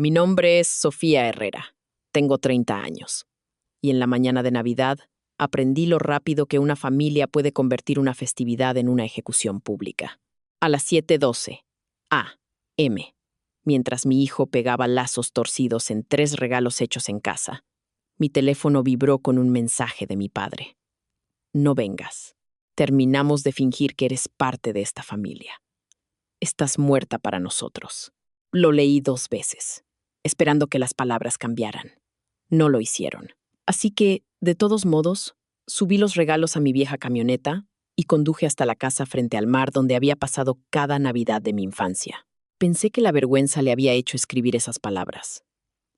Mi nombre es Sofía Herrera. Tengo 30 años. Y en la mañana de Navidad aprendí lo rápido que una familia puede convertir una festividad en una ejecución pública. A las 7:12 a.m., mientras mi hijo pegaba lazos torcidos en 3 regalos hechos en casa, mi teléfono vibró con un mensaje de mi padre. No vengas. Terminamos de fingir que eres parte de esta familia. Estás muerta para nosotros. Lo leí 2 veces, esperando que las palabras cambiaran. No lo hicieron. Así que, de todos modos, subí los regalos a mi vieja camioneta y conduje hasta la casa frente al mar donde había pasado cada Navidad de mi infancia. Pensé que la vergüenza le había hecho escribir esas palabras.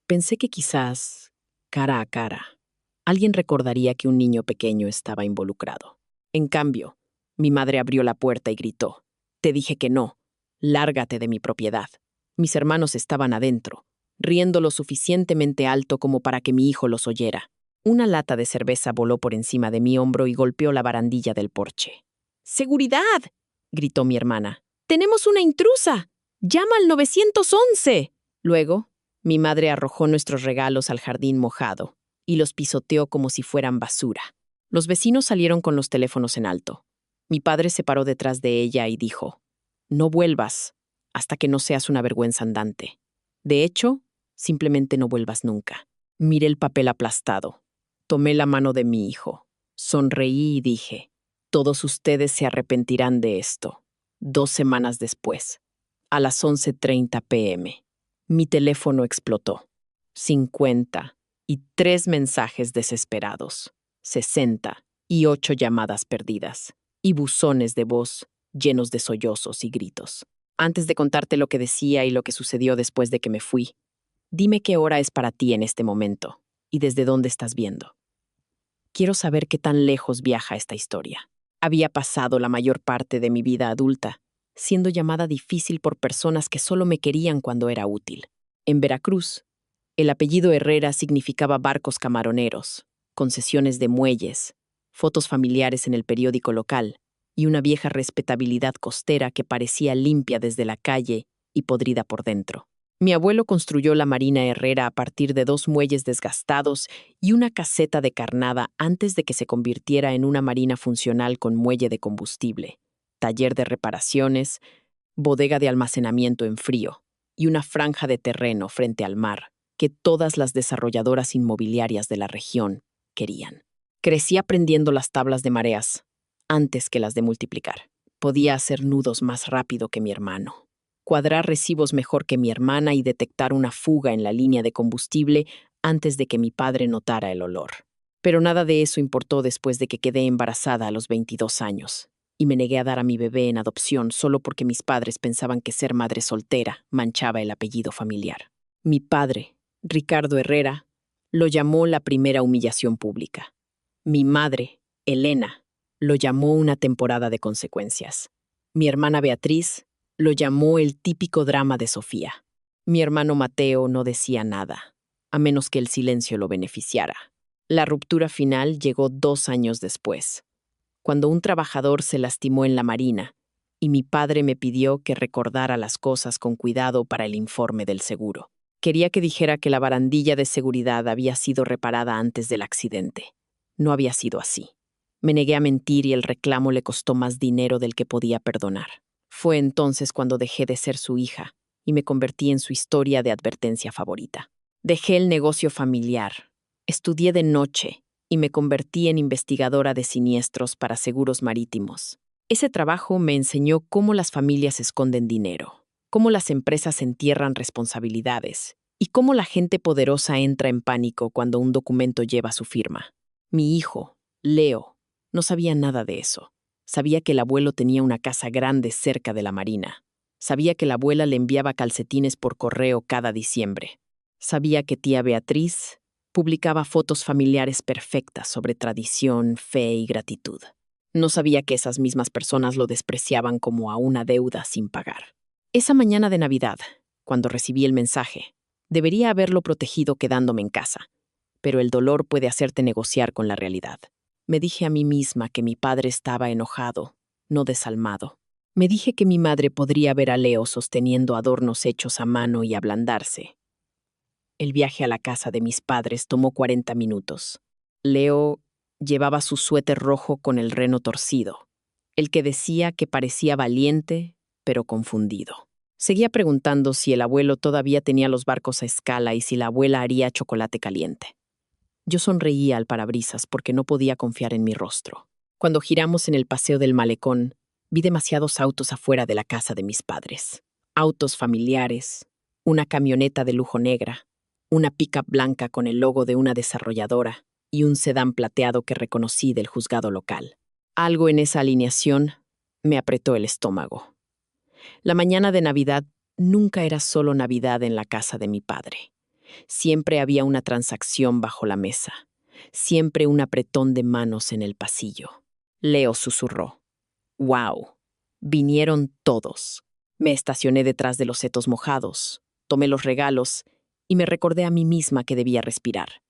Pensé que quizás, cara a cara, alguien recordaría que un niño pequeño estaba involucrado. En cambio, mi madre abrió la puerta y gritó: «Te dije que no. Lárgate de mi propiedad». Mis hermanos estaban adentro, riendo lo suficientemente alto como para que mi hijo los oyera. Una lata de cerveza voló por encima de mi hombro y golpeó la barandilla del porche. «¡Seguridad!», gritó mi hermana. «¡Tenemos una intrusa! ¡Llama al 911!». Luego, mi madre arrojó nuestros regalos al jardín mojado y los pisoteó como si fueran basura. Los vecinos salieron con los teléfonos en alto. Mi padre se paró detrás de ella y dijo: «No vuelvas hasta que no seas una vergüenza andante. De hecho, simplemente no vuelvas nunca». Miré el papel aplastado. Tomé la mano de mi hijo. Sonreí y dije: «Todos ustedes se arrepentirán de esto». 2 semanas después, a las 11:30 p.m., mi teléfono explotó. 53 mensajes desesperados, 68 llamadas perdidas y buzones de voz llenos de sollozos y gritos. Antes de contarte lo que decía y lo que sucedió después de que me fui, dime qué hora es para ti en este momento y desde dónde estás viendo. Quiero saber qué tan lejos viaja esta historia. Había pasado la mayor parte de mi vida adulta siendo llamada difícil por personas que solo me querían cuando era útil. En Veracruz, el apellido Herrera significaba barcos camaroneros, concesiones de muelles, fotos familiares en el periódico local y una vieja respetabilidad costera que parecía limpia desde la calle y podrida por dentro. Mi abuelo construyó la Marina Herrera a partir de 2 muelles desgastados y una caseta de carnada antes de que se convirtiera en una marina funcional con muelle de combustible, taller de reparaciones, bodega de almacenamiento en frío y una franja de terreno frente al mar que todas las desarrolladoras inmobiliarias de la región querían. Crecí aprendiendo las tablas de mareas antes que las de multiplicar. Podía hacer nudos más rápido que mi hermano, cuadrar recibos mejor que mi hermana y detectar una fuga en la línea de combustible antes de que mi padre notara el olor. Pero nada de eso importó después de que quedé embarazada a los 22 años y me negué a dar a mi bebé en adopción solo porque mis padres pensaban que ser madre soltera manchaba el apellido familiar. Mi padre, Ricardo Herrera, lo llamó la primera humillación pública. Mi madre, Elena, lo llamó una temporada de consecuencias. Mi hermana Beatriz lo llamó el típico drama de Sofía. Mi hermano Mateo no decía nada, a menos que el silencio lo beneficiara. La ruptura final llegó 2 años después, cuando un trabajador se lastimó en la marina y mi padre me pidió que recordara las cosas con cuidado para el informe del seguro. Quería que dijera que la barandilla de seguridad había sido reparada antes del accidente. No había sido así. Me negué a mentir y el reclamo le costó más dinero del que podía perdonar. Fue entonces cuando dejé de ser su hija y me convertí en su historia de advertencia favorita. Dejé el negocio familiar, estudié de noche y me convertí en investigadora de siniestros para seguros marítimos. Ese trabajo me enseñó cómo las familias esconden dinero, cómo las empresas entierran responsabilidades y cómo la gente poderosa entra en pánico cuando un documento lleva su firma. Mi hijo, Leo, no sabía nada de eso. Sabía que el abuelo tenía una casa grande cerca de la marina. Sabía que la abuela le enviaba calcetines por correo cada diciembre. Sabía que tía Beatriz publicaba fotos familiares perfectas sobre tradición, fe y gratitud. No sabía que esas mismas personas lo despreciaban como a una deuda sin pagar. Esa mañana de Navidad, cuando recibí el mensaje, debería haberlo protegido quedándome en casa, pero el dolor puede hacerte negociar con la realidad. Me dije a mí misma que mi padre estaba enojado, no desalmado. Me dije que mi madre podría ver a Leo sosteniendo adornos hechos a mano y ablandarse, El viaje a la casa de mis padres tomó 40 minutos. Leo llevaba su suéter rojo con el reno torcido, el que decía que parecía valiente, pero confundido. Seguía preguntando si el abuelo todavía tenía los barcos a escala y si la abuela haría chocolate caliente. Yo sonreía al parabrisas porque no podía confiar en mi rostro. Cuando giramos en el paseo del malecón, vi demasiados autos afuera de la casa de mis padres. Autos familiares, una camioneta de lujo negra, una pickup blanca con el logo de una desarrolladora y un sedán plateado que reconocí del juzgado local. Algo en esa alineación me apretó el estómago. La mañana de Navidad nunca era solo Navidad en la casa de mi padre. Siempre había una transacción bajo la mesa, siempre un apretón de manos en el pasillo. Leo susurró. ¡Wow! Vinieron todos. Me estacioné detrás de los setos mojados, tomé los regalos y me recordé a mí misma que debía respirar.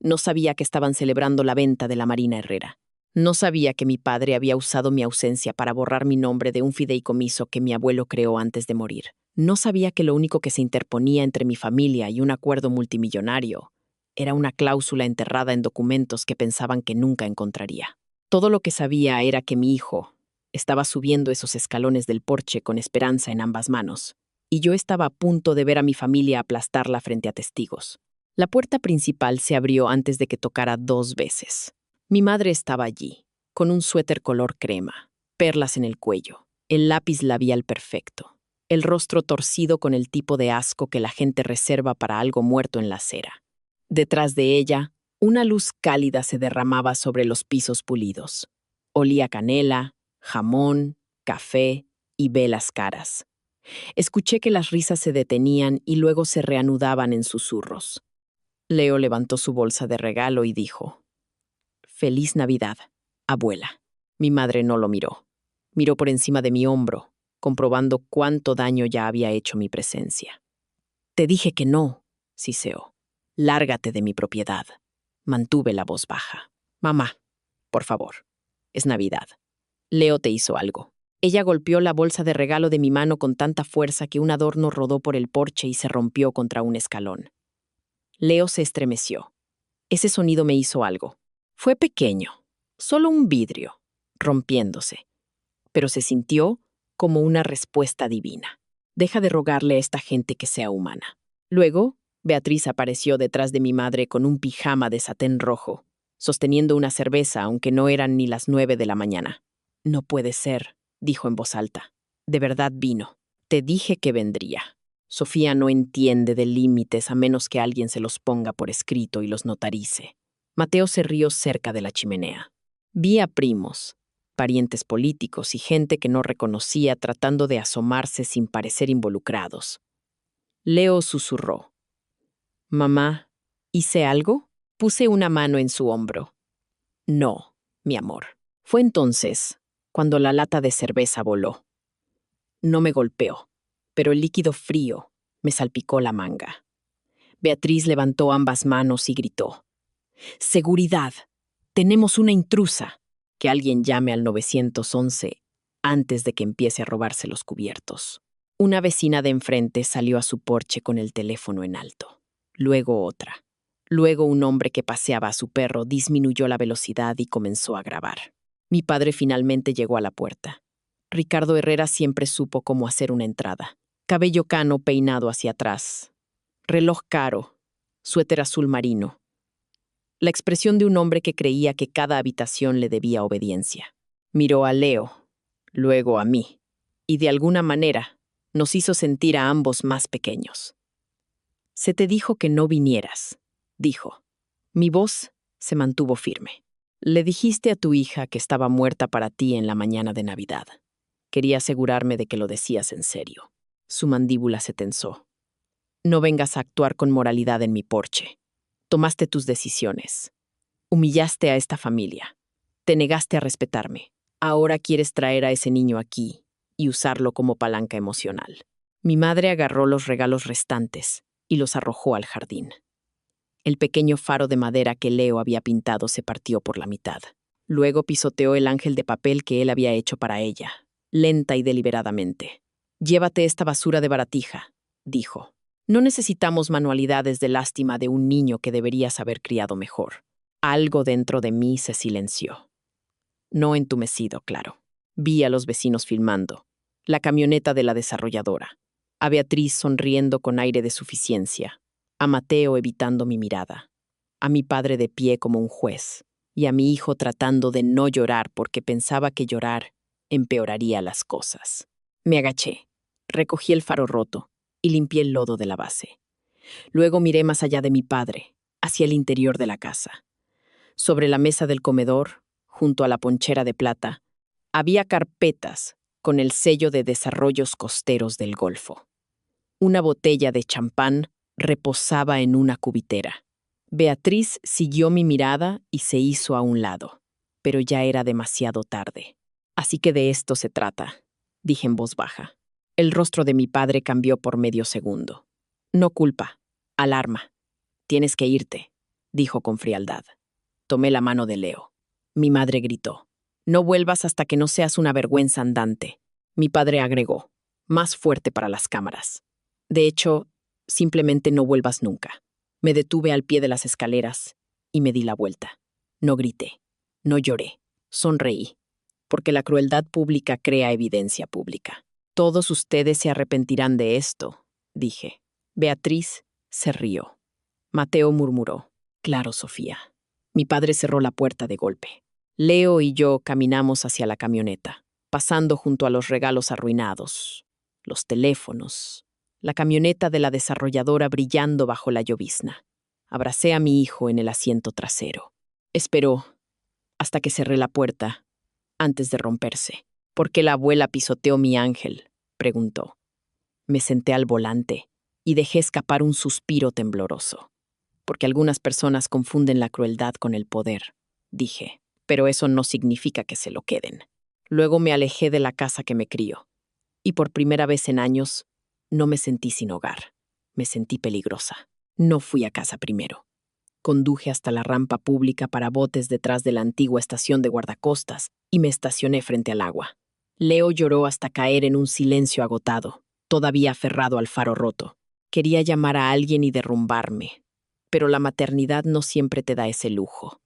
No sabía que estaban celebrando la venta de la Marina Herrera. No sabía que mi padre había usado mi ausencia para borrar mi nombre de un fideicomiso que mi abuelo creó antes de morir. No sabía que lo único que se interponía entre mi familia y un acuerdo multimillonario era una cláusula enterrada en documentos que pensaban que nunca encontraría. Todo lo que sabía era que mi hijo estaba subiendo esos escalones del porche con esperanza en ambas manos, y yo estaba a punto de ver a mi familia aplastarla frente a testigos. La puerta principal se abrió antes de que tocara 2 veces. Mi madre estaba allí, con un suéter color crema, perlas en el cuello, el lápiz labial perfecto, el rostro torcido con el tipo de asco que la gente reserva para algo muerto en la acera. Detrás de ella, una luz cálida se derramaba sobre los pisos pulidos. Olía a canela, jamón, café y velas caras. Escuché que las risas se detenían y luego se reanudaban en susurros. Leo levantó su bolsa de regalo y dijo: «Feliz Navidad, abuela». Mi madre no lo miró. Miró por encima de mi hombro, comprobando cuánto daño ya había hecho mi presencia. «Te dije que no», siseó. «Lárgate de mi propiedad». Mantuve la voz baja. «Mamá, por favor, es Navidad. Leo te hizo algo». Ella golpeó la bolsa de regalo de mi mano con tanta fuerza que un adorno rodó por el porche y se rompió contra un escalón. Leo se estremeció. Ese sonido me hizo algo. Fue pequeño, solo un vidrio, rompiéndose, pero se sintió como una respuesta divina. Deja de rogarle a esta gente que sea humana. Luego, Beatriz apareció detrás de mi madre con un pijama de satén rojo, sosteniendo una cerveza aunque no eran ni las 9 de la mañana. «No puede ser», dijo en voz alta. «De verdad vino. Te dije que vendría». Sofía no entiende de límites a menos que alguien se los ponga por escrito y los notarice. Mateo se rió cerca de la chimenea. Vi a primos, parientes políticos y gente que no reconocía tratando de asomarse sin parecer involucrados. Leo susurró. «Mamá, ¿hice algo?» Puse una mano en su hombro. «No, mi amor». Fue entonces cuando la lata de cerveza voló. No me golpeó, pero el líquido frío me salpicó la manga. Beatriz levantó ambas manos y gritó: «¡Seguridad! Tenemos una intrusa. Que alguien llame al 911 antes de que empiece a robarse los cubiertos». Una vecina de enfrente salió a su porche con el teléfono en alto. Luego otra. Luego un hombre que paseaba a su perro disminuyó la velocidad y comenzó a grabar. Mi padre finalmente llegó a la puerta. Ricardo Herrera siempre supo cómo hacer una entrada. Cabello cano peinado hacia atrás. Reloj caro. Suéter azul marino. La expresión de un hombre que creía que cada habitación le debía obediencia. Miró a Leo, luego a mí, y de alguna manera nos hizo sentir a ambos más pequeños. «Se te dijo que no vinieras», dijo. Mi voz se mantuvo firme. «Le dijiste a tu hija que estaba muerta para ti en la mañana de Navidad. Quería asegurarme de que lo decías en serio». Su mandíbula se tensó. «No vengas a actuar con moralidad en mi porche. Tomaste tus decisiones. Humillaste a esta familia. Te negaste a respetarme. Ahora quieres traer a ese niño aquí y usarlo como palanca emocional». Mi madre agarró los regalos restantes y los arrojó al jardín. El pequeño faro de madera que Leo había pintado se partió por la mitad. Luego pisoteó el ángel de papel que él había hecho para ella, lenta y deliberadamente. «Llévate esta basura de baratija», dijo. No necesitamos manualidades de lástima de un niño que deberías haber criado mejor. Algo dentro de mí se silenció. No entumecido, claro. Vi a los vecinos filmando. La camioneta de la desarrolladora. A Beatriz sonriendo con aire de suficiencia. A Mateo evitando mi mirada. A mi padre de pie como un juez. Y a mi hijo tratando de no llorar porque pensaba que llorar empeoraría las cosas. Me agaché. Recogí el faro roto y limpié el lodo de la base. Luego miré más allá de mi padre, hacia el interior de la casa. Sobre la mesa del comedor, junto a la ponchera de plata, había carpetas con el sello de Desarrollos Costeros del Golfo. Una botella de champán reposaba en una cubitera. Beatriz siguió mi mirada y se hizo a un lado, pero ya era demasiado tarde. Así que de esto se trata, dije en voz baja. El rostro de mi padre cambió por medio segundo. No culpa, alarma. Tienes que irte, dijo con frialdad. Tomé la mano de Leo. Mi madre gritó. No vuelvas hasta que no seas una vergüenza andante. Mi padre agregó, más fuerte para las cámaras. De hecho, simplemente no vuelvas nunca. Me detuve al pie de las escaleras y me di la vuelta. No grité, no lloré, sonreí, porque la crueldad pública crea evidencia pública. Todos ustedes se arrepentirán de esto, dije. Beatriz se rió. Mateo murmuró. Claro, Sofía. Mi padre cerró la puerta de golpe. Leo y yo caminamos hacia la camioneta, pasando junto a los regalos arruinados, los teléfonos, la camioneta de la desarrolladora brillando bajo la llovizna. Abracé a mi hijo en el asiento trasero. Esperó hasta que cerré la puerta, antes de romperse. ¿Por qué la abuela pisoteó mi ángel?, preguntó. Me senté al volante y dejé escapar un suspiro tembloroso. Porque algunas personas confunden la crueldad con el poder, dije, pero eso no significa que se lo queden. Luego me alejé de la casa que me crió, y por primera vez en años no me sentí sin hogar. Me sentí peligrosa. No fui a casa primero. Conduje hasta la rampa pública para botes detrás de la antigua estación de guardacostas y me estacioné frente al agua. Leo lloró hasta caer en un silencio agotado, todavía aferrado al faro roto. Quería llamar a alguien y derrumbarme, pero la maternidad no siempre te da ese lujo.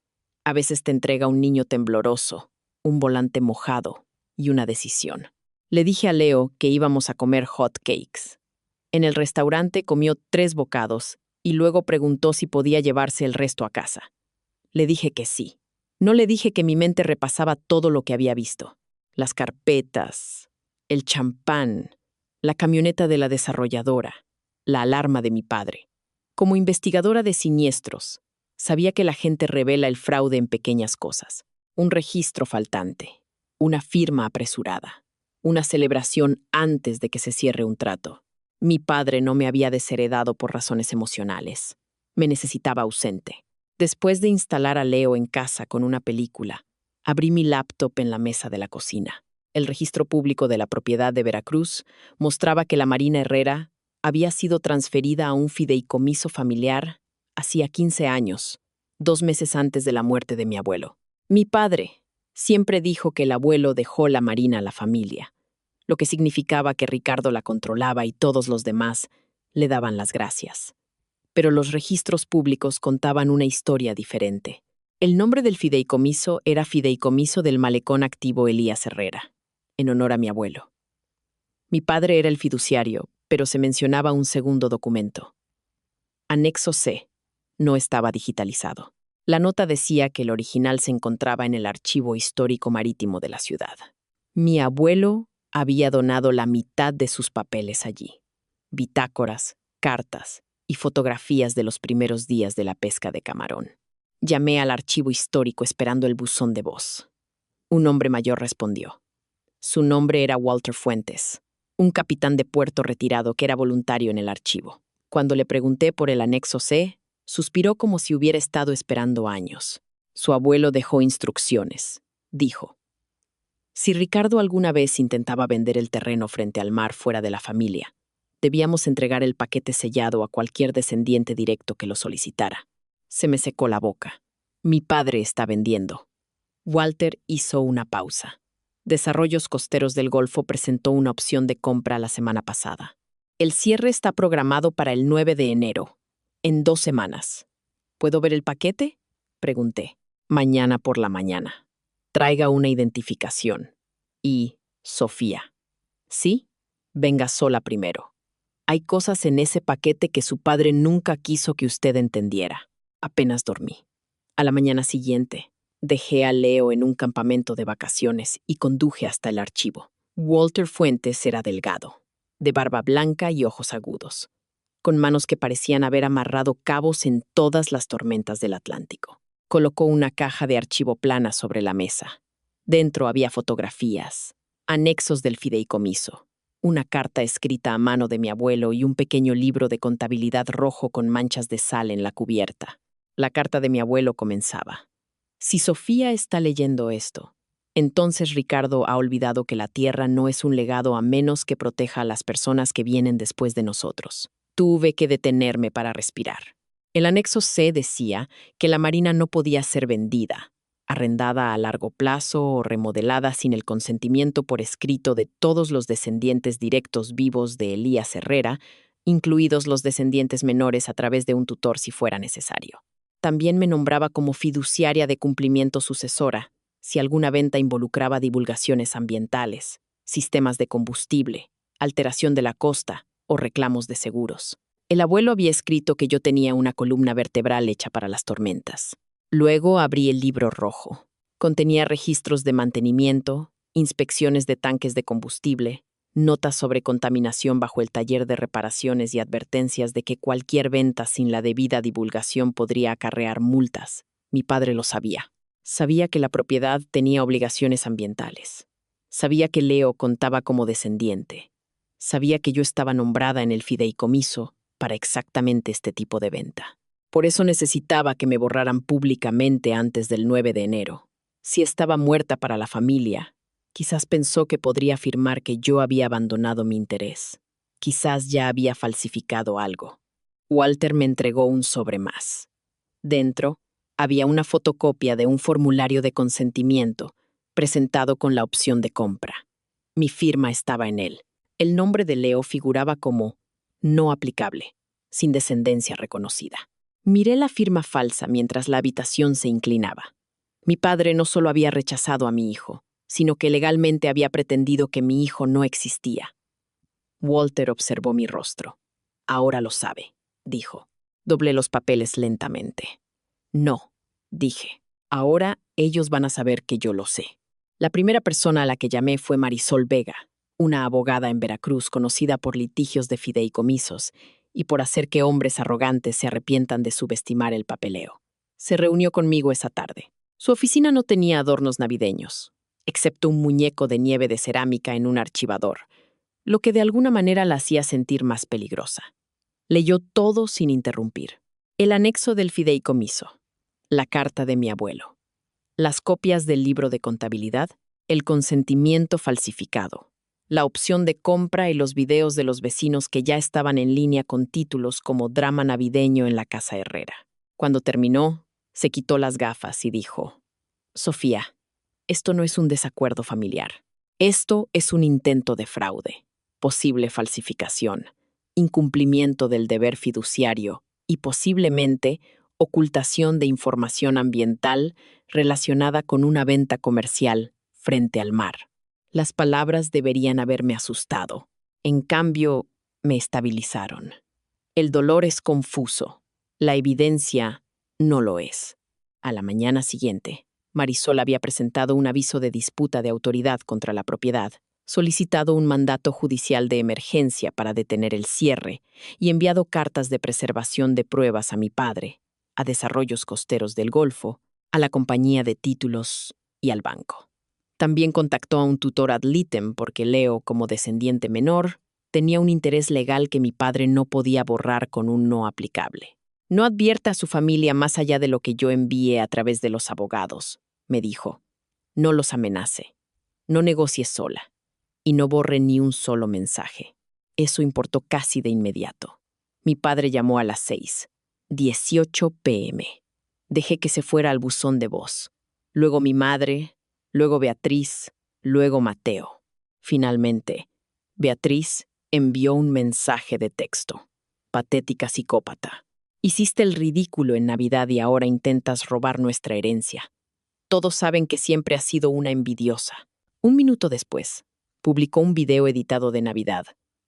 A veces te entrega un niño tembloroso, un volante mojado y una decisión. Le dije a Leo que íbamos a comer hot cakes. En el restaurante comió 3 bocados y luego preguntó si podía llevarse el resto a casa. Le dije que sí. No le dije que mi mente repasaba todo lo que había visto. Las carpetas, el champán, la camioneta de la desarrolladora, la alarma de mi padre. Como investigadora de siniestros, sabía que la gente revela el fraude en pequeñas cosas. Un registro faltante, una firma apresurada, una celebración antes de que se cierre un trato. Mi padre no me había desheredado por razones emocionales. Me necesitaba ausente. Después de instalar a Leo en casa con una película, abrí mi laptop en la mesa de la cocina. El registro público de la propiedad de Veracruz mostraba que la Marina Herrera había sido transferida a un fideicomiso familiar hacía 15 años, 2 meses antes de la muerte de mi abuelo. Mi padre siempre dijo que el abuelo dejó la Marina a la familia, lo que significaba que Ricardo la controlaba y todos los demás le daban las gracias. Pero los registros públicos contaban una historia diferente. El nombre del fideicomiso era Fideicomiso del Malecón Activo Elías Herrera, en honor a mi abuelo. Mi padre era el fiduciario, pero se mencionaba un segundo documento. Anexo C. No estaba digitalizado. La nota decía que el original se encontraba en el Archivo Histórico Marítimo de la ciudad. Mi abuelo había donado la mitad de sus papeles allí. Bitácoras, cartas y fotografías de los primeros días de la pesca de camarón. Llamé al archivo histórico esperando el buzón de voz. Un hombre mayor respondió. Su nombre era Walter Fuentes, un capitán de puerto retirado que era voluntario en el archivo. Cuando le pregunté por el anexo C, suspiró como si hubiera estado esperando años. Su abuelo dejó instrucciones. Dijo, si Ricardo alguna vez intentaba vender el terreno frente al mar fuera de la familia, debíamos entregar el paquete sellado a cualquier descendiente directo que lo solicitara. Se me secó la boca. Mi padre está vendiendo. Walter hizo una pausa. Desarrollos Costeros del Golfo presentó una opción de compra la semana pasada. El cierre está programado para el 9 de enero, en 2 semanas. ¿Puedo ver el paquete? Pregunté. Mañana por la mañana. Traiga una identificación. Y Sofía. ¿Sí? Venga sola primero. Hay cosas en ese paquete que su padre nunca quiso que usted entendiera. Apenas dormí. A la mañana siguiente, dejé a Leo en un campamento de vacaciones y conduje hasta el archivo. Walter Fuentes era delgado, de barba blanca y ojos agudos, con manos que parecían haber amarrado cabos en todas las tormentas del Atlántico. Colocó una caja de archivo plana sobre la mesa. Dentro había fotografías, anexos del fideicomiso, una carta escrita a mano de mi abuelo y un pequeño libro de contabilidad rojo con manchas de sal en la cubierta. La carta de mi abuelo comenzaba. Si Sofía está leyendo esto, entonces Ricardo ha olvidado que la tierra no es un legado a menos que proteja a las personas que vienen después de nosotros. Tuve que detenerme para respirar. El anexo C decía que la marina no podía ser vendida, arrendada a largo plazo o remodelada sin el consentimiento por escrito de todos los descendientes directos vivos de Elías Herrera, incluidos los descendientes menores a través de un tutor si fuera necesario. También me nombraba como fiduciaria de cumplimiento sucesora, si alguna venta involucraba divulgaciones ambientales, sistemas de combustible, alteración de la costa o reclamos de seguros. El abuelo había escrito que yo tenía una columna vertebral hecha para las tormentas. Luego abrí el libro rojo. Contenía registros de mantenimiento, inspecciones de tanques de combustible, notas sobre contaminación bajo el taller de reparaciones y advertencias de que cualquier venta sin la debida divulgación podría acarrear multas. Mi padre lo sabía. Sabía que la propiedad tenía obligaciones ambientales. Sabía que Leo contaba como descendiente. Sabía que yo estaba nombrada en el fideicomiso para exactamente este tipo de venta. Por eso necesitaba que me borraran públicamente antes del 9 de enero. Si estaba muerta para la familia, quizás pensó que podría afirmar que yo había abandonado mi interés. Quizás ya había falsificado algo. Walter me entregó un sobre más. Dentro, había una fotocopia de un formulario de consentimiento, presentado con la opción de compra. Mi firma estaba en él. El nombre de Leo figuraba como no aplicable, sin descendencia reconocida. Miré la firma falsa mientras la habitación se inclinaba. Mi padre no solo había rechazado a mi hijo, sino que legalmente había pretendido que mi hijo no existía. Walter observó mi rostro. Ahora lo sabe, dijo. Doblé los papeles lentamente. No, dije. Ahora ellos van a saber que yo lo sé. La primera persona a la que llamé fue Marisol Vega, una abogada en Veracruz conocida por litigios de fideicomisos y por hacer que hombres arrogantes se arrepientan de subestimar el papeleo. Se reunió conmigo esa tarde. Su oficina no tenía adornos navideños, excepto un muñeco de nieve de cerámica en un archivador, lo que de alguna manera la hacía sentir más peligrosa. Leyó todo sin interrumpir. El anexo del fideicomiso, la carta de mi abuelo, las copias del libro de contabilidad, el consentimiento falsificado, la opción de compra y los videos de los vecinos que ya estaban en línea con títulos como Drama navideño en la Casa Herrera. Cuando terminó, se quitó las gafas y dijo: Sofía, esto no es un desacuerdo familiar. Esto es un intento de fraude, posible falsificación, incumplimiento del deber fiduciario y posiblemente ocultación de información ambiental relacionada con una venta comercial frente al mar. Las palabras deberían haberme asustado. En cambio, me estabilizaron. El dolor es confuso. La evidencia no lo es. A la mañana siguiente, Marisol había presentado un aviso de disputa de autoridad contra la propiedad, solicitado un mandato judicial de emergencia para detener el cierre y enviado cartas de preservación de pruebas a mi padre, a Desarrollos Costeros del Golfo, a la compañía de títulos y al banco. También contactó a un tutor ad litem porque Leo, como descendiente menor, tenía un interés legal que mi padre no podía borrar con un no aplicable. No advierta a su familia más allá de lo que yo envíe a través de los abogados, me dijo. No los amenace. No negocie sola. Y no borre ni un solo mensaje. Eso importó casi de inmediato. Mi padre llamó a las 6:18 p.m. Dejé que se fuera al buzón de voz. Luego mi madre, luego Beatriz, luego Mateo. Finalmente, Beatriz Envió un mensaje de texto. Patética psicópata. Hiciste el ridículo en Navidad y ahora intentas robar nuestra herencia. Todos saben que siempre has sido una envidiosa. Un minuto después, publicó un video editado de Navidad,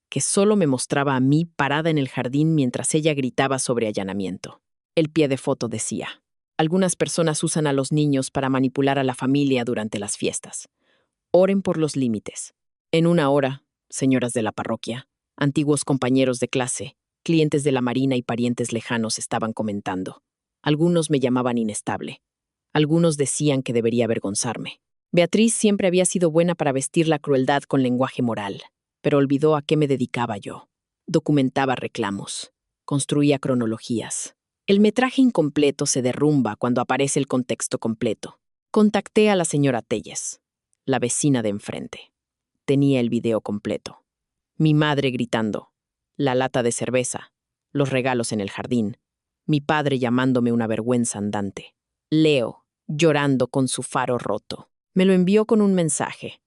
que solo me mostraba a mí parada en el jardín mientras ella gritaba sobre allanamiento. El pie de foto decía: algunas personas usan a los niños para manipular a la familia durante las fiestas. Oren por los límites. En una hora, señoras de la parroquia, antiguos compañeros de clase, clientes de la marina y parientes lejanos estaban comentando. Algunos me llamaban inestable. Algunos decían que debería avergonzarme. Beatriz siempre había sido buena para vestir la crueldad con lenguaje moral, pero olvidó a qué me dedicaba yo. Documentaba reclamos. Construía cronologías. El metraje incompleto se derrumba cuando aparece el contexto completo. Contacté a la señora Telles, la vecina de enfrente. Tenía el video completo. Mi madre gritando, la lata de cerveza, los regalos en el jardín, mi padre llamándome una vergüenza andante. Leo, llorando con su faro roto. Me lo envió con un mensaje.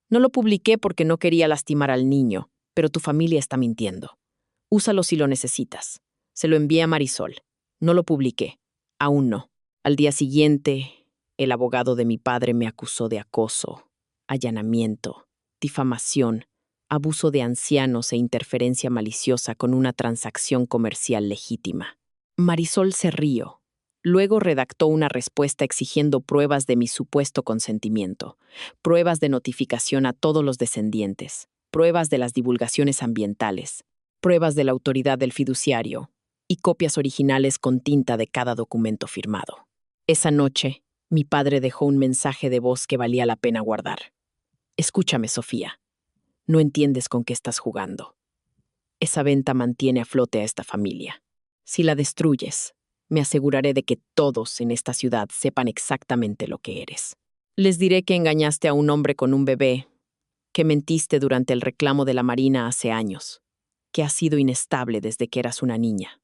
No lo publiqué porque no quería lastimar al niño, pero tu familia está mintiendo. Úsalo si lo necesitas. Se lo envié a Marisol. No lo publiqué. Aún no. Al día siguiente, el abogado de mi padre me acusó de acoso, allanamiento, difamación, abuso de ancianos e interferencia maliciosa con una transacción comercial legítima. Marisol se rió. Luego redactó una respuesta exigiendo pruebas de mi supuesto consentimiento, pruebas de notificación a todos los descendientes, pruebas de las divulgaciones ambientales, pruebas de la autoridad del fiduciario y copias originales con tinta de cada documento firmado. Esa noche, mi padre dejó un mensaje de voz que valía la pena guardar. Escúchame, Sofía. No entiendes con qué estás jugando. Esa venta mantiene a flote a esta familia. Si la destruyes, me aseguraré de que todos en esta ciudad sepan exactamente lo que eres. Les diré que engañaste a un hombre con un bebé, que mentiste durante el reclamo de la Marina hace años, que has sido inestable desde que eras una niña.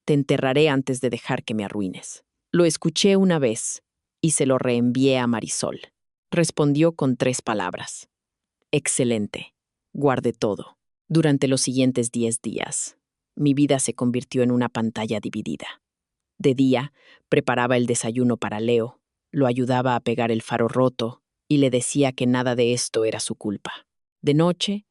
Te enterraré antes de dejar que me arruines. Lo escuché una vez y se lo reenvié a Marisol. Respondió con 3 palabras. Excelente. Guardé todo. Durante los siguientes 10 días, mi vida se convirtió en una pantalla dividida. De día, preparaba el desayuno para Leo, lo ayudaba a pegar el faro roto y le decía que nada de esto era su culpa. De noche,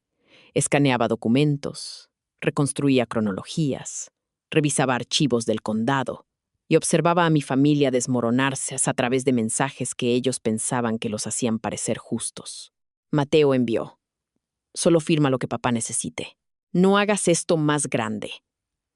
escaneaba documentos, reconstruía cronologías, revisaba archivos del condado y observaba a mi familia desmoronarse a través de mensajes que ellos pensaban que los hacían parecer justos. Mateo envió: solo firma lo que papá necesite. No hagas esto más grande.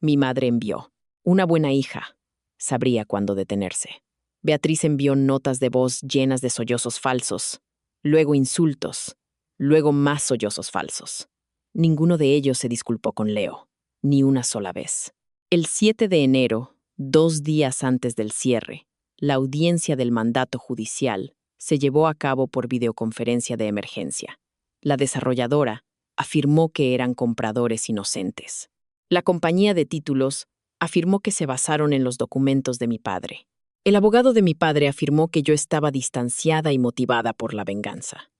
Mi madre envió: una buena hija sabría cuándo detenerse. Beatriz envió notas de voz llenas de sollozos falsos, luego insultos, luego más sollozos falsos. Ninguno de ellos se disculpó con Leo, ni una sola vez. El 7 de enero, 2 días antes del cierre, la audiencia del mandato judicial se llevó a cabo por videoconferencia de emergencia. La desarrolladora afirmó que eran compradores inocentes. La compañía de títulos afirmó que se basaron en los documentos de mi padre. El abogado de mi padre afirmó que yo estaba distanciada y motivada por la venganza.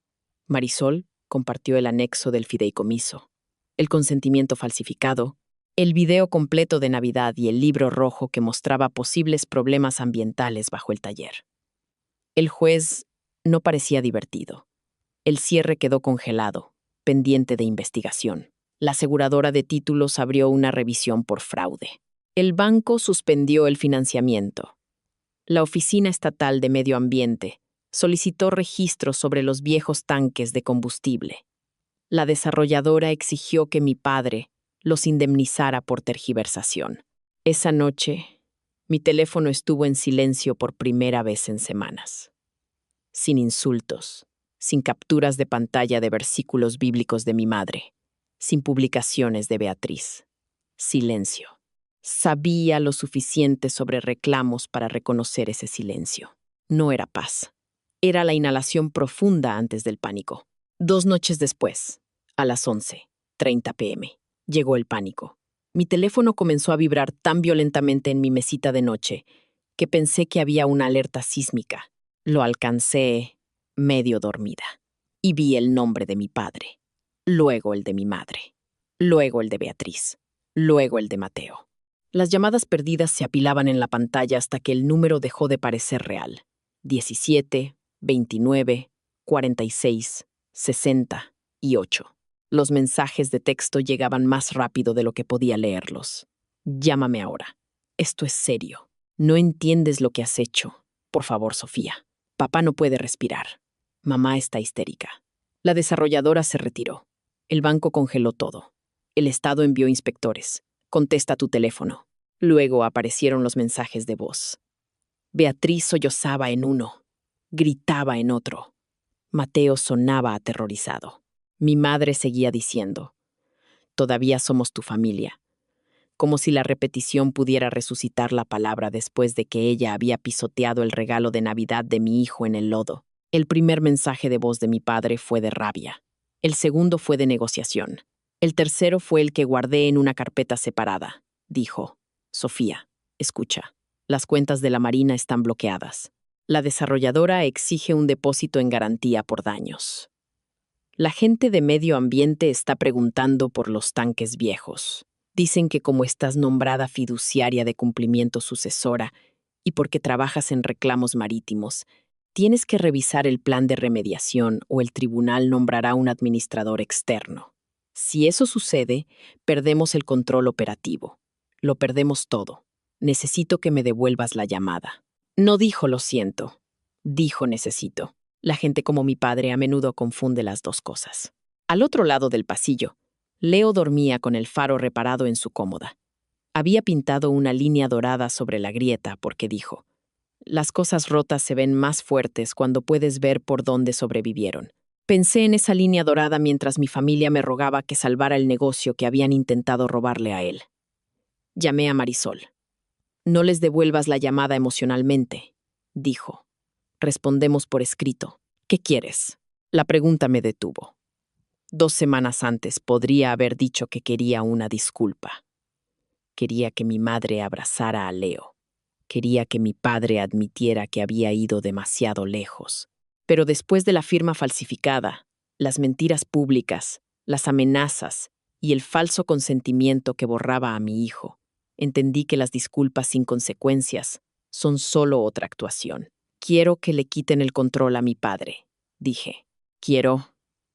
Marisol compartió el anexo del fideicomiso, el consentimiento falsificado, el video completo de Navidad y el libro rojo que mostraba posibles problemas ambientales bajo el taller. El juez no parecía divertido. El cierre quedó congelado, pendiente de investigación. La aseguradora de títulos abrió una revisión por fraude. El banco suspendió el financiamiento. La Oficina Estatal de Medio Ambiente solicitó registros sobre los viejos tanques de combustible. La desarrolladora exigió que mi padre los indemnizara por tergiversación. Esa noche, mi teléfono estuvo en silencio por primera vez en semanas. Sin insultos, sin capturas de pantalla de versículos bíblicos de mi madre, sin publicaciones de Beatriz. Silencio. Sabía lo suficiente sobre reclamos para reconocer ese silencio. No era paz. Era la inhalación profunda antes del pánico. 2 noches después, a las 11:30 p.m., llegó el pánico. Mi teléfono comenzó a vibrar tan violentamente en mi mesita de noche que pensé que había una alerta sísmica. Lo alcancé medio dormida y vi el nombre de mi padre, luego el de mi madre. luego el de Beatriz, luego el de Mateo. Las llamadas perdidas se apilaban en la pantalla hasta que el número dejó de parecer real. 17, 29, 46, 60 y 8. Los mensajes de texto llegaban más rápido de lo que podía leerlos. Llámame ahora. Esto es serio. No entiendes lo que has hecho. Por favor, Sofía. Papá no puede respirar. Mamá está histérica. La desarrolladora se retiró. El banco congeló todo. El Estado envió inspectores. Contesta tu teléfono. Luego aparecieron los mensajes de voz. Beatriz sollozaba en uno. Gritaba en otro. Mateo sonaba aterrorizado. Mi madre seguía diciendo, todavía somos tu familia, como si la repetición pudiera resucitar la palabra después de que ella había pisoteado el regalo de Navidad de mi hijo en el lodo. El primer mensaje de voz de mi padre fue de rabia. El segundo fue de negociación. El tercero fue el que guardé en una carpeta separada. Dijo, Sofía, escucha, las cuentas de la Marina están bloqueadas. La desarrolladora exige un depósito en garantía por daños. La gente de medio ambiente está preguntando por los tanques viejos. Dicen que como estás nombrada fiduciaria de cumplimiento sucesora y porque trabajas en reclamos marítimos, tienes que revisar el plan de remediación o el tribunal nombrará un administrador externo. Si eso sucede, perdemos el control operativo. Lo perdemos todo. Necesito que me devuelvas la llamada. No dijo lo siento. Dijo necesito. La gente como mi padre a menudo confunde las dos cosas. Al otro lado del pasillo, Leo dormía con el faro reparado en su cómoda. Había pintado una línea dorada sobre la grieta porque dijo, las cosas rotas se ven más fuertes cuando puedes ver por dónde sobrevivieron. Pensé en esa línea dorada mientras mi familia me rogaba que salvara el negocio que habían intentado robarle a él. Llamé a Marisol. No les devuelvas la llamada emocionalmente, dijo. Respondemos por escrito. ¿Qué quieres? La pregunta me detuvo. 2 semanas antes podría haber dicho que quería una disculpa. Quería que mi madre abrazara a Leo. Quería que mi padre admitiera que había ido demasiado lejos. Pero después de la firma falsificada, las mentiras públicas, las amenazas y el falso consentimiento que borraba a mi hijo, entendí que las disculpas sin consecuencias son solo otra actuación. Quiero que le quiten el control a mi padre, dije. Quiero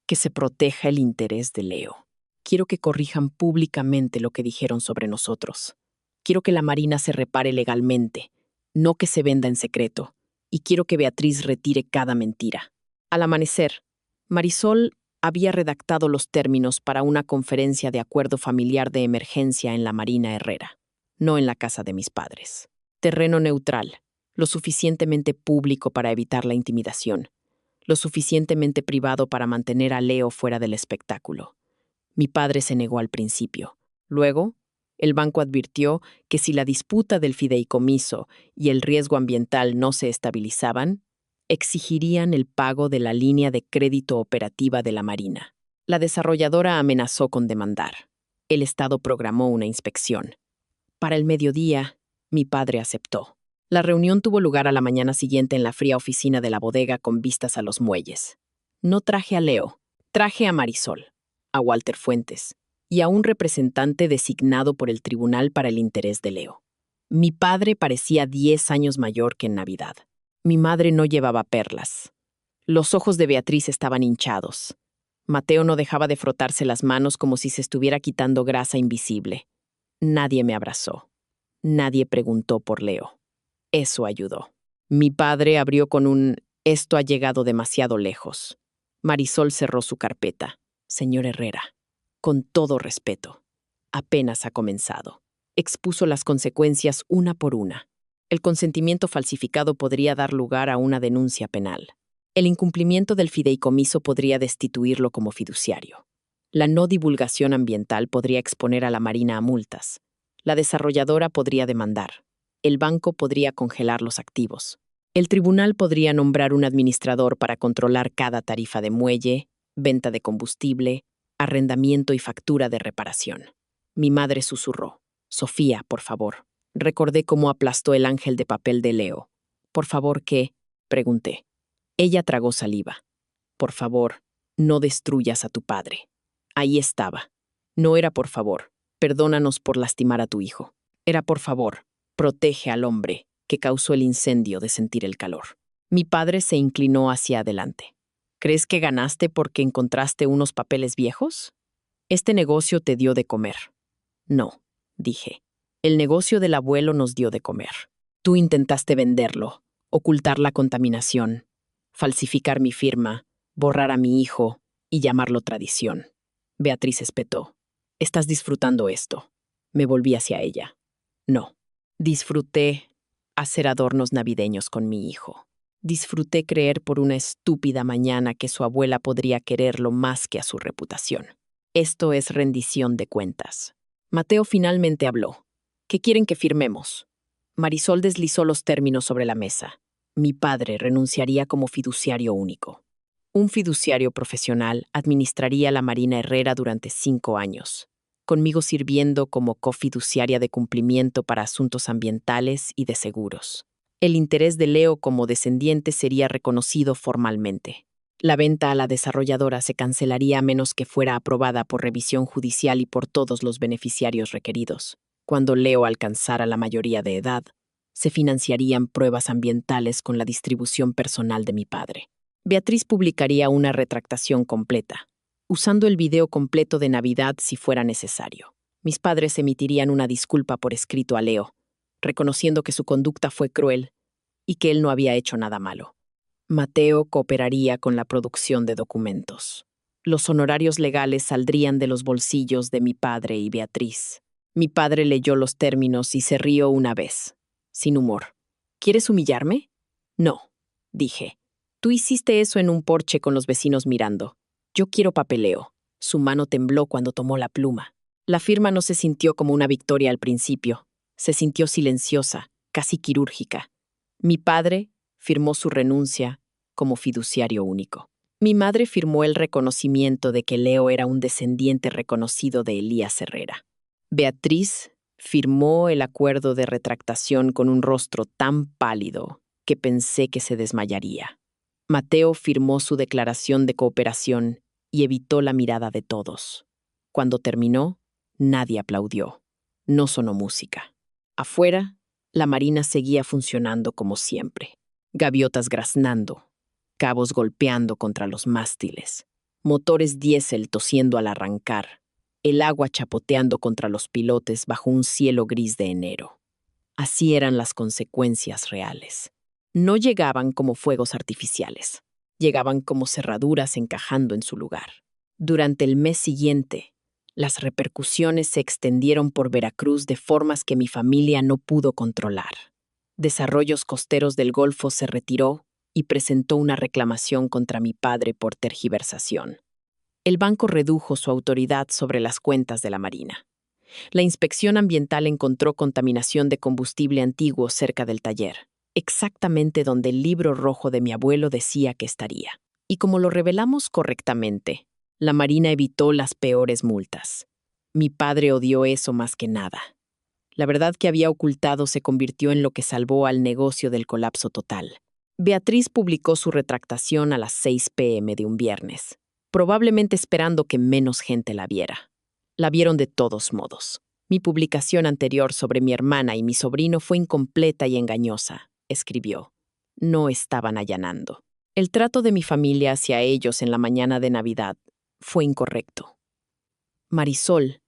que se proteja el interés de Leo. Quiero que corrijan públicamente lo que dijeron sobre nosotros. Quiero que la Marina se repare legalmente, no que se venda en secreto. Y quiero que Beatriz retire cada mentira. Al amanecer, Marisol había redactado los términos para una conferencia de acuerdo familiar de emergencia en la Marina Herrera, no en la casa de mis padres. Terreno neutral, lo suficientemente público para evitar la intimidación, lo suficientemente privado para mantener a Leo fuera del espectáculo. Mi padre se negó al principio. Luego, el banco advirtió que si la disputa del fideicomiso y el riesgo ambiental no se estabilizaban, exigirían el pago de la línea de crédito operativa de la Marina. La desarrolladora amenazó con demandar. El Estado programó una inspección. Para el mediodía, mi padre aceptó. La reunión tuvo lugar a la mañana siguiente en la fría oficina de la bodega con vistas a los muelles. No traje a Leo, traje a Marisol, a Walter Fuentes y a un representante designado por el tribunal para el interés de Leo. Mi padre parecía 10 años mayor que en Navidad. Mi madre no llevaba perlas. Los ojos de Beatriz estaban hinchados. Mateo no dejaba de frotarse las manos como si se estuviera quitando grasa invisible. Nadie me abrazó. Nadie preguntó por Leo. Eso ayudó. Mi padre abrió con un «Esto ha llegado demasiado lejos». Marisol cerró su carpeta. Señor Herrera, con todo respeto, apenas ha comenzado. Expuso las consecuencias una por una. El consentimiento falsificado podría dar lugar a una denuncia penal. El incumplimiento del fideicomiso podría destituirlo como fiduciario. La no divulgación ambiental podría exponer a la Marina a multas. La desarrolladora podría demandar. El banco podría congelar los activos. El tribunal podría nombrar un administrador para controlar cada tarifa de muelle, venta de combustible, arrendamiento y factura de reparación. Mi madre susurró. Sofía, por favor. Recordé cómo aplastó el ángel de papel de Leo. ¿Por favor qué? Pregunté. Ella tragó saliva. Por favor, no destruyas a tu padre. Ahí estaba. No era por favor, perdónanos por lastimar a tu hijo. Era por favor, protege al hombre que causó el incendio de sentir el calor. Mi padre se inclinó hacia adelante. ¿Crees que ganaste porque encontraste unos papeles viejos? Este negocio te dio de comer. No, dije. El negocio del abuelo nos dio de comer. Tú intentaste venderlo, ocultar la contaminación, falsificar mi firma, borrar a mi hijo y llamarlo tradición. Beatriz espetó. ¿Estás disfrutando esto? Me volví hacia ella. No. Disfruté hacer adornos navideños con mi hijo. Disfruté creer por una estúpida mañana que su abuela podría quererlo más que a su reputación. Esto es rendición de cuentas. Mateo finalmente habló. ¿Qué quieren que firmemos? Marisol deslizó los términos sobre la mesa. Mi padre renunciaría como fiduciario único. Un fiduciario profesional administraría la Marina Herrera durante 5 años, conmigo sirviendo como cofiduciaria de cumplimiento para asuntos ambientales y de seguros. El interés de Leo como descendiente sería reconocido formalmente. La venta a la desarrolladora se cancelaría a menos que fuera aprobada por revisión judicial y por todos los beneficiarios requeridos. Cuando Leo alcanzara la mayoría de edad, se financiarían pruebas ambientales con la distribución personal de mi padre. Beatriz publicaría una retractación completa, usando el video completo de Navidad si fuera necesario. Mis padres emitirían una disculpa por escrito a Leo, reconociendo que su conducta fue cruel y que él no había hecho nada malo. Mateo cooperaría con la producción de documentos. Los honorarios legales saldrían de los bolsillos de mi padre y Beatriz. Mi padre leyó los términos y se rió una vez, sin humor. ¿Quieres humillarme? No, dije. Tú hiciste eso en un porche con los vecinos mirando. Yo quiero papeleo. Su mano tembló cuando tomó la pluma. La firma no se sintió como una victoria al principio. Se sintió silenciosa, casi quirúrgica. Mi padre firmó su renuncia como fiduciario único. Mi madre firmó el reconocimiento de que Leo era un descendiente reconocido de Elías Herrera. Beatriz firmó el acuerdo de retractación con un rostro tan pálido que pensé que se desmayaría. Mateo firmó su declaración de cooperación y evitó la mirada de todos. Cuando terminó, nadie aplaudió. No sonó música. Afuera, la marina seguía funcionando como siempre. Gaviotas graznando, cabos golpeando contra los mástiles, motores diésel tosiendo al arrancar, el agua chapoteando contra los pilotes bajo un cielo gris de enero. Así eran las consecuencias reales. No llegaban como fuegos artificiales, llegaban como cerraduras encajando en su lugar. Durante el mes siguiente, las repercusiones se extendieron por Veracruz de formas que mi familia no pudo controlar. Desarrollos Costeros del Golfo se retiró y presentó una reclamación contra mi padre por tergiversación. El banco redujo su autoridad sobre las cuentas de la Marina. La inspección ambiental encontró contaminación de combustible antiguo cerca del taller, exactamente donde el libro rojo de mi abuelo decía que estaría. Y como lo revelamos correctamente, la Marina evitó las peores multas. Mi padre odió eso más que nada. La verdad que había ocultado se convirtió en lo que salvó al negocio del colapso total. Beatriz publicó su retractación a las 6 p.m. de un viernes, probablemente esperando que menos gente la viera. La vieron de todos modos. Mi publicación anterior sobre mi hermana y mi sobrino fue incompleta y engañosa, escribió. No estaban allanando. El trato de mi familia hacia ellos en la mañana de Navidad fue incorrecto. Marisol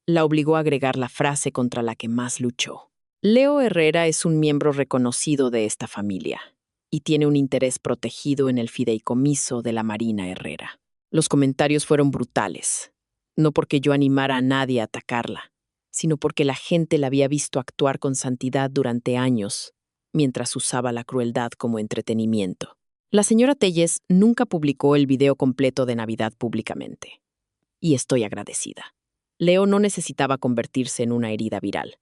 la obligó a agregar la frase contra la que más luchó. Leo Herrera es un miembro reconocido de esta familia y tiene un interés protegido en el fideicomiso de la Marina Herrera. Los comentarios fueron brutales, no porque yo animara a nadie a atacarla, sino porque la gente la había visto actuar con santidad durante años, mientras usaba la crueldad como entretenimiento. La señora Telles nunca publicó el video completo de Navidad públicamente, y estoy agradecida. Leo no necesitaba convertirse en una herida viral,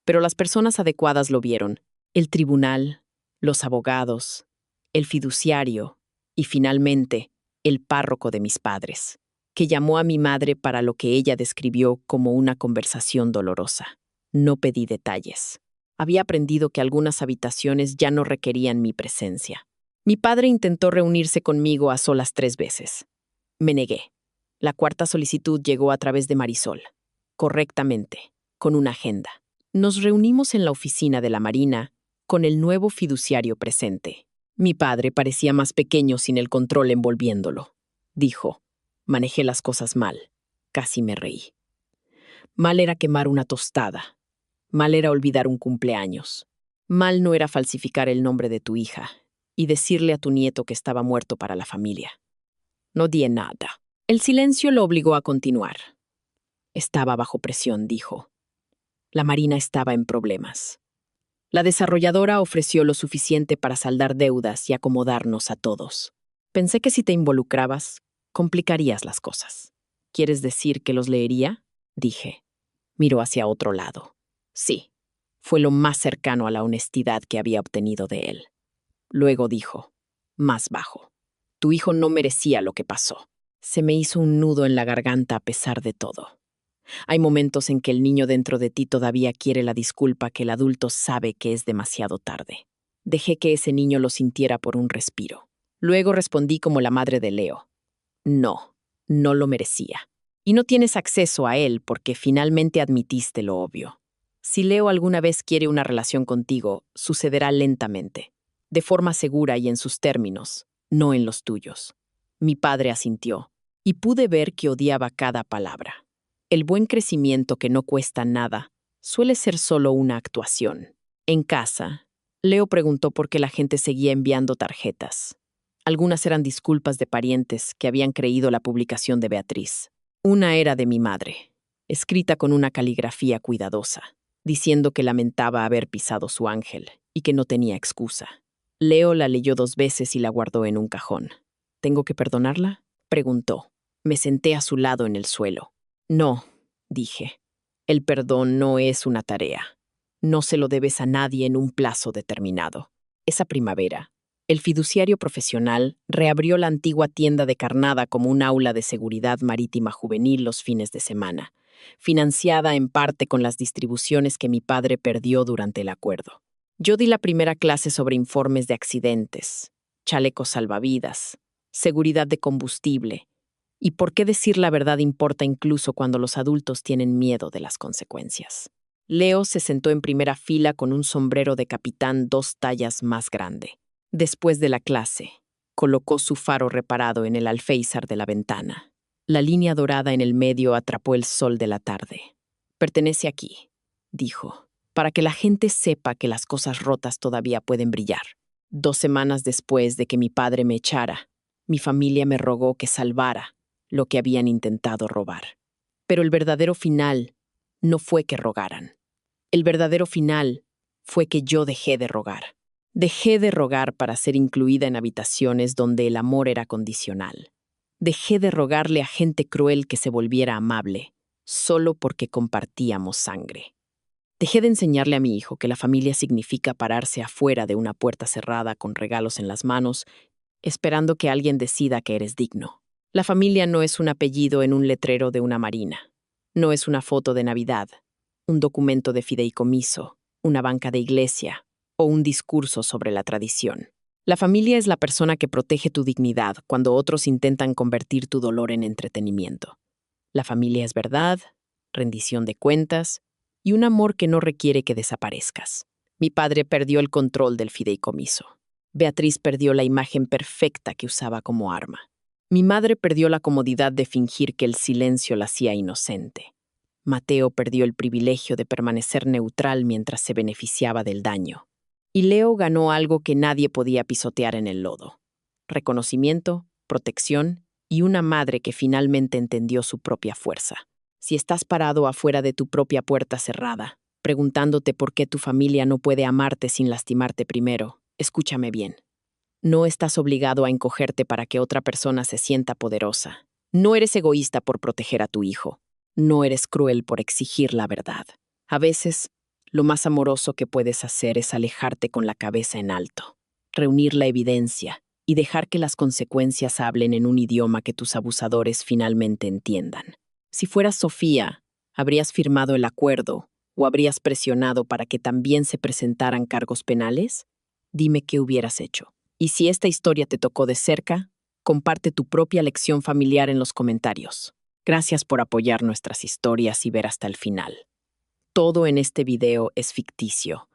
pero las personas adecuadas lo vieron: el tribunal, los abogados, el fiduciario y, finalmente, el párroco de mis padres, que llamó a mi madre para lo que ella describió como una conversación dolorosa. No pedí detalles. Había aprendido que algunas habitaciones ya no requerían mi presencia. Mi padre intentó reunirse conmigo a solas 3 veces. Me negué. La cuarta solicitud llegó a través de Marisol. Correctamente, con una agenda. Nos reunimos en la oficina de la Marina con el nuevo fiduciario presente. Mi padre parecía más pequeño sin el control envolviéndolo. Dijo, manejé las cosas mal. Casi me reí. Mal era quemar una tostada. Mal era olvidar un cumpleaños. Mal no era falsificar el nombre de tu hija y decirle a tu nieto que estaba muerto para la familia. No di nada. El silencio lo obligó a continuar. Estaba bajo presión, dijo. La Marina estaba en problemas. La desarrolladora ofreció lo suficiente para saldar deudas y acomodarnos a todos. Pensé que si te involucrabas, complicarías las cosas. ¿Quieres decir que los leería? Dije. Miró hacia otro lado. Sí, fue lo más cercano a la honestidad que había obtenido de él. Luego dijo, más bajo. Tu hijo no merecía lo que pasó. Se me hizo un nudo en la garganta a pesar de todo. Hay momentos en que el niño dentro de ti todavía quiere la disculpa que el adulto sabe que es demasiado tarde. Dejé que ese niño lo sintiera por un respiro. Luego respondí como la madre de Leo. No, no lo merecía. Y no tienes acceso a él porque finalmente admitiste lo obvio. Si Leo alguna vez quiere una relación contigo, sucederá lentamente, de forma segura y en sus términos, no en los tuyos. Mi padre asintió, y pude ver que odiaba cada palabra. El buen crecimiento que no cuesta nada suele ser solo una actuación. En casa, Leo preguntó por qué la gente seguía enviando tarjetas. Algunas eran disculpas de parientes que habían creído la publicación de Beatriz. Una era de mi madre, escrita con una caligrafía cuidadosa, diciendo que lamentaba haber pisado su ángel y que no tenía excusa. Leo la leyó 2 veces y la guardó en un cajón. ¿Tengo que perdonarla?, preguntó. Me senté a su lado en el suelo. No, dije. El perdón no es una tarea. No se lo debes a nadie en un plazo determinado. Esa primavera, el fiduciario profesional reabrió la antigua tienda de carnada como un aula de seguridad marítima juvenil los fines de semana, financiada en parte con las distribuciones que mi padre perdió durante el acuerdo. Yo di la primera clase sobre informes de accidentes, chalecos salvavidas, seguridad de combustible, y por qué decir la verdad importa incluso cuando los adultos tienen miedo de las consecuencias. Leo se sentó en primera fila con un sombrero de capitán 2 tallas más grande. Después de la clase, colocó su faro reparado en el alféizar de la ventana. La línea dorada en el medio atrapó el sol de la tarde. Pertenece aquí, dijo, para que la gente sepa que las cosas rotas todavía pueden brillar. 2 semanas después de que mi padre me echara, mi familia me rogó que salvara lo que habían intentado robar. Pero el verdadero final no fue que rogaran. El verdadero final fue que yo dejé de rogar. Dejé de rogar para ser incluida en habitaciones donde el amor era condicional. Dejé de rogarle a gente cruel que se volviera amable, solo porque compartíamos sangre. Dejé de enseñarle a mi hijo que la familia significa pararse afuera de una puerta cerrada con regalos en las manos, esperando que alguien decida que eres digno. La familia no es un apellido en un letrero de una marina. No es una foto de Navidad, un documento de fideicomiso, una banca de iglesia o un discurso sobre la tradición. La familia es la persona que protege tu dignidad cuando otros intentan convertir tu dolor en entretenimiento. La familia es verdad, rendición de cuentas y un amor que no requiere que desaparezcas. Mi padre perdió el control del fideicomiso. Beatriz perdió la imagen perfecta que usaba como arma. Mi madre perdió la comodidad de fingir que el silencio la hacía inocente. Mateo perdió el privilegio de permanecer neutral mientras se beneficiaba del daño. Y Leo ganó algo que nadie podía pisotear en el lodo: reconocimiento, protección y una madre que finalmente entendió su propia fuerza. Si estás parado afuera de tu propia puerta cerrada, preguntándote por qué tu familia no puede amarte sin lastimarte primero, escúchame bien. No estás obligado a encogerte para que otra persona se sienta poderosa. No eres egoísta por proteger a tu hijo. No eres cruel por exigir la verdad. A veces, lo más amoroso que puedes hacer es alejarte con la cabeza en alto, reunir la evidencia y dejar que las consecuencias hablen en un idioma que tus abusadores finalmente entiendan. Si fueras Sofía, ¿habrías firmado el acuerdo o habrías presionado para que también se presentaran cargos penales? Dime qué hubieras hecho. Y si esta historia te tocó de cerca, Comparte tu propia lección familiar en los comentarios. Gracias por apoyar nuestras historias y ver hasta el final. Todo en este video es ficticio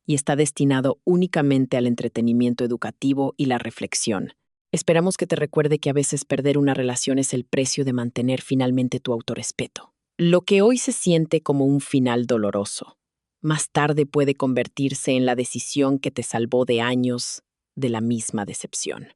y está destinado únicamente al entretenimiento educativo y la reflexión. Esperamos que te recuerde que a veces perder una relación es el precio de mantener finalmente tu autorrespeto. Lo que hoy se siente como un final doloroso, más tarde puede convertirse en la decisión que te salvó de años de la misma decepción.